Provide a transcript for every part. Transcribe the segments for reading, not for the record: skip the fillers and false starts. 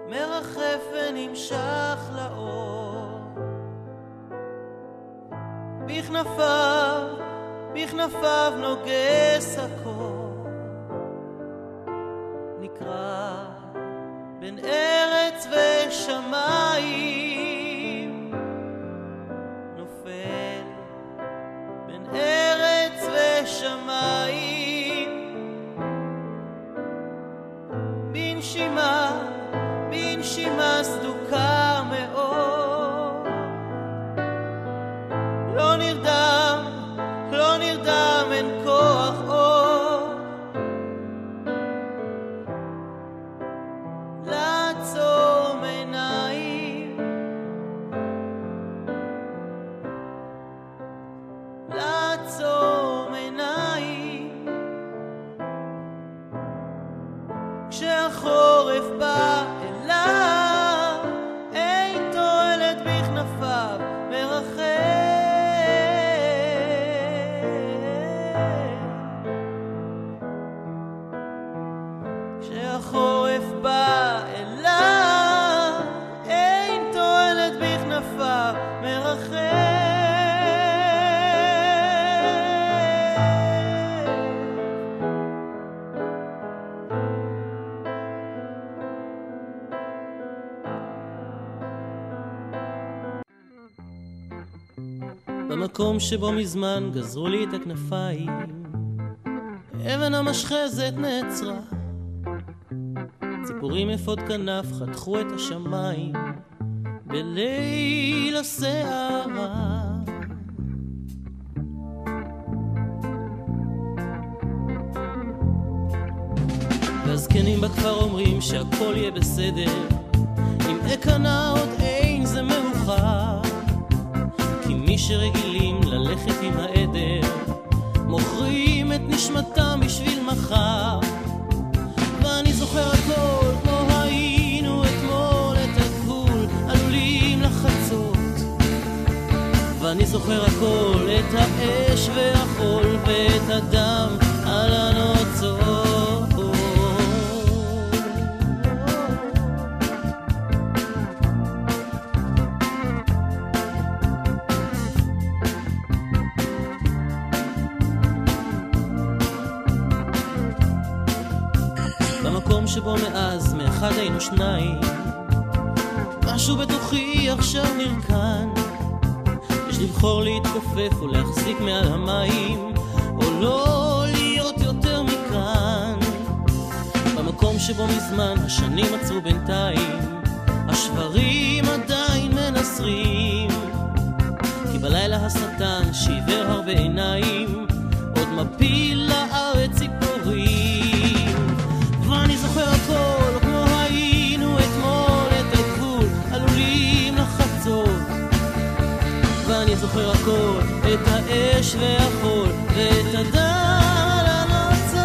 מרחף ונמשך לאור. בכנפיו נוגס הקור, נקרא בין ארץ ושמיים, נופל בין ארץ ושמיים, בנשימה סדוקה מאוד. לא נרדם, אין כוח עוד לעצום עיניים, לעצום עיניים. כשהחורף בא אליו, אין תועלת בכנפיו מרחף. כשהחורף בא אליו, אין תועלת בכנפיו מרחף. במקום שבו מזמן גזרו לי את הכנפיים, אבן המשחזת נעצרה, ציפורים יפות כנף חתכו את השמיים בליל הסערה. והזקנים בכפר אומרים שהכל יהיה בסדר, אם אקנה עוד אין זה מאוחר, כי מי שרגילים ללכת עם העדר מוכרים את נשמתם בשביל מחר. ואני זוכר הכל כמו היינו אתמול, את הגבול עלולים לחצות. ואני זוכר הכל, את האש והחול ואת הדם על הנוצות. במקום שבו מאז מאחד היינו שניים, משהו בתוכי עכשיו נרקן. יש לבחור להתכופף ולהחזיק מעל המים, או לא להיות יותר מכאן. במקום שבו מזמן השנים עצרו בינתיים, השברים עדיין מנסרים, כי בלילה השטן שעיוור הרבה עיניים עוד מפיל לארץ ציפורים. ואני זוכר הכל כמו היינו אתמול, את הגבול עלולים לחצות. ואני זוכר הכל, את האש והחול ואת הדם על הנוצות.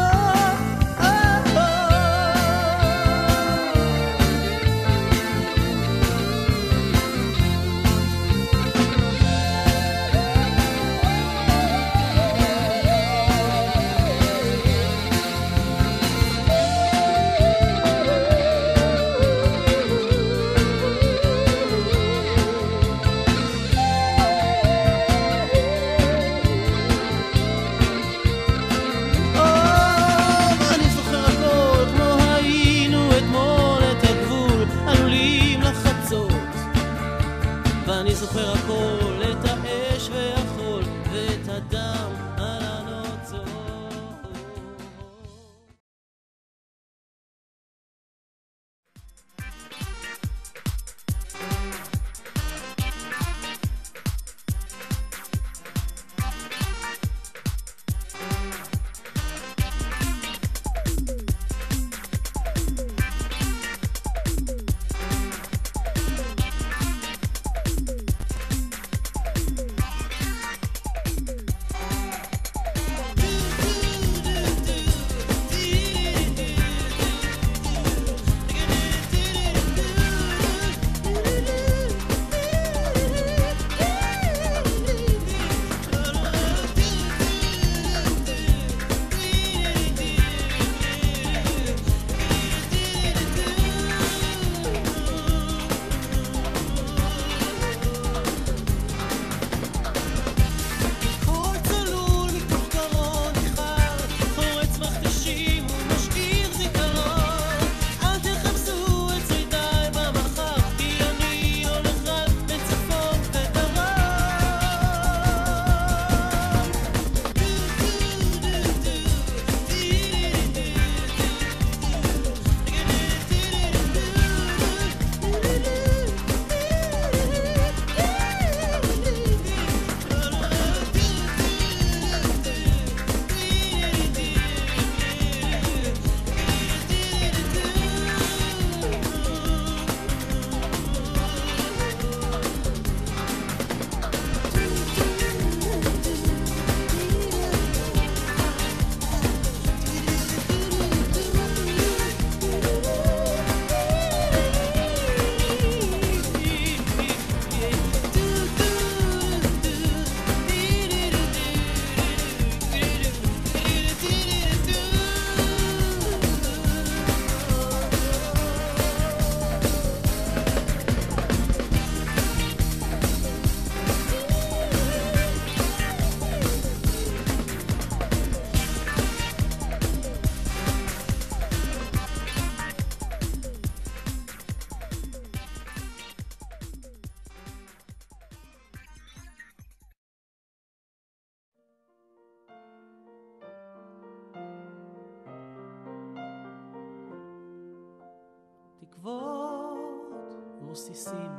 עקבות ורסיסים,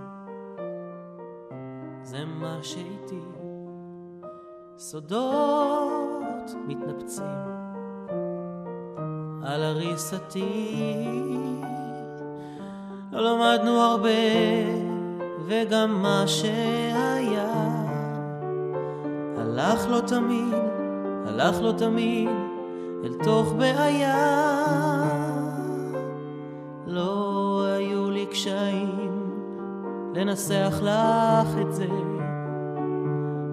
זה מה שאיתי, סודות מתנפצים על הריסתי. לא למדנו הרבה וגם מה שהיה הלך לו תמיד אל תוך בעיה. לא היו לי קשיים לנסח לך את זה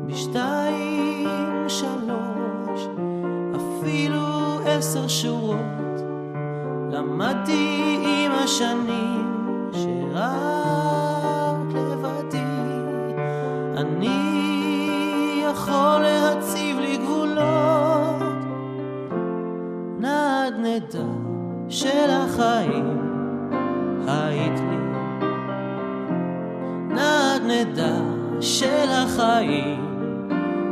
בשתיים, שלוש, אפילו 10 שורות. למדתי עם השנים שרק לבדי אני יכול להציב לי גבולות. נדנדה של החיים היית לי, נדנדה של החיים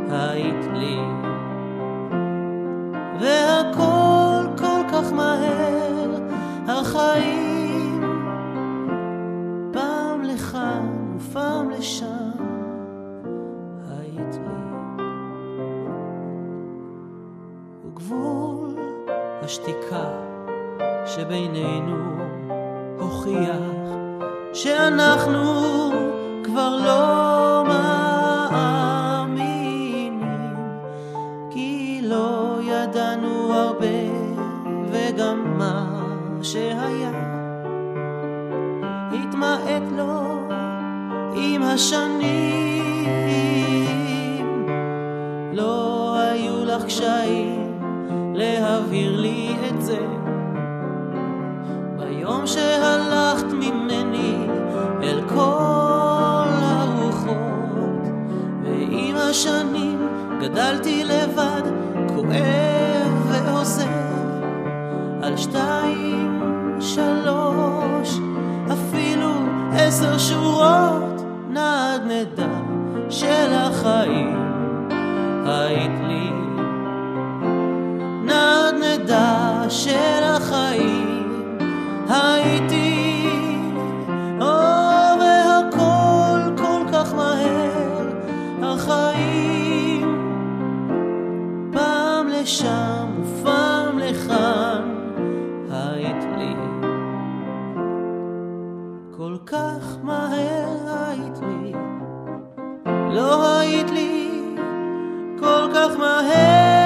היית לי, והכל כל כך מהר, החיים פעם לכאן ופעם לשם היית לי. וגבול השתיקה שבינינו הוכיח שאנחנו כבר לא מאמינים, כי לא ידענו הרבה וגם מה שהיה התמעט לו עם השנים. לא היו לך קשיים להבהיר לי את זה ביום שהלכת ממני אל כל הרוחות, ועם השנים גדלתי לבד, כואב ועוזר על 2, 3, אפילו 10 שורות. נדנדה של החיים היית לי, נדנדה של החיים הייתי, והכל כל כך מהר, החיים פעם לשם ופעם לכאן היית לי, כל כך מהר היית לי, לא היית לי כל כך מהר.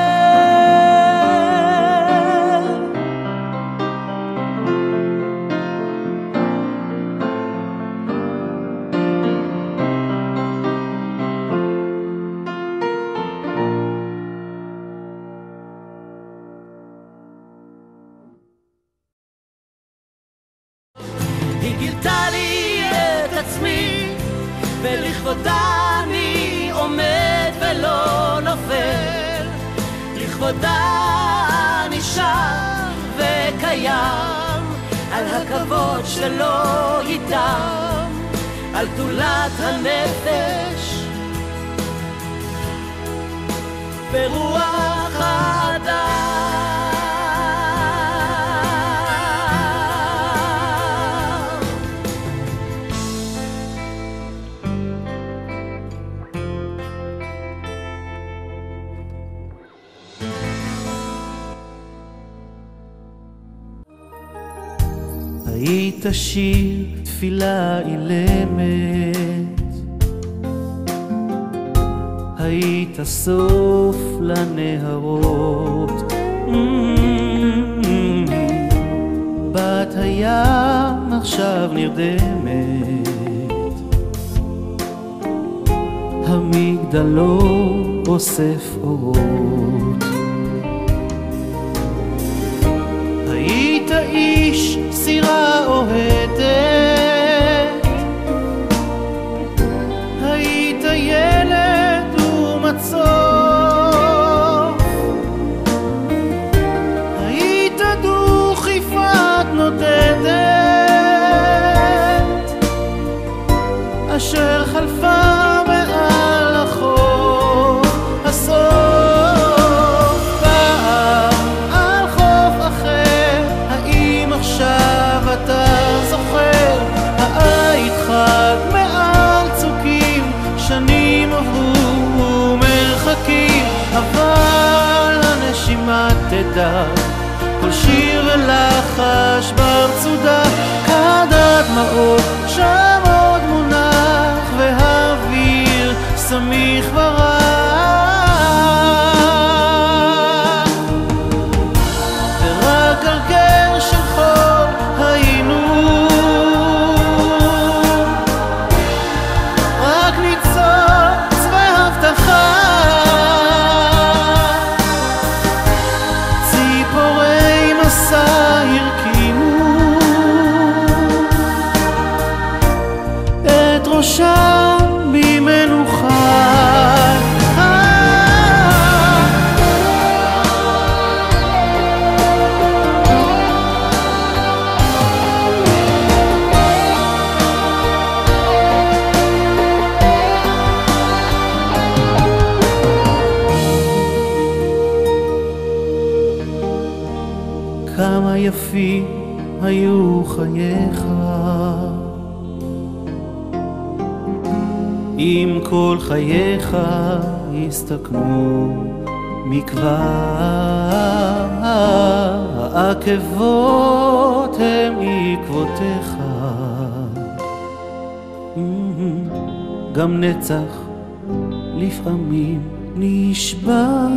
היא גילתה לי את עצמי, ולכבודה אני עומד ולא נופל, לכבודה נשאר וקיים, על הכבוד שלא ייתם, על גדולת הנפש ברוח האדם. היית שיר תפילה אילמת, היית סוף לנהרות, בת הים עכשיו נרדמת, המגדלור אוסף אורות. היית איש סירה אוהדת, היית ילד ומצוף, היית דוכיפת נודדת אשר חלפה מעל החוף הסוף. צודה כדת מאור שם עוד מונח והאוויר סמיך ורח ורק גרגר של חול היינו רק ניצוץ והבטחה ציפורי מסע הרכינו את ראשם במנוחה כמה יפים היו חייך אם כל חייך הסתכנו מכבר העקבות הם עקבותיך גם נצח לפעמים נשבר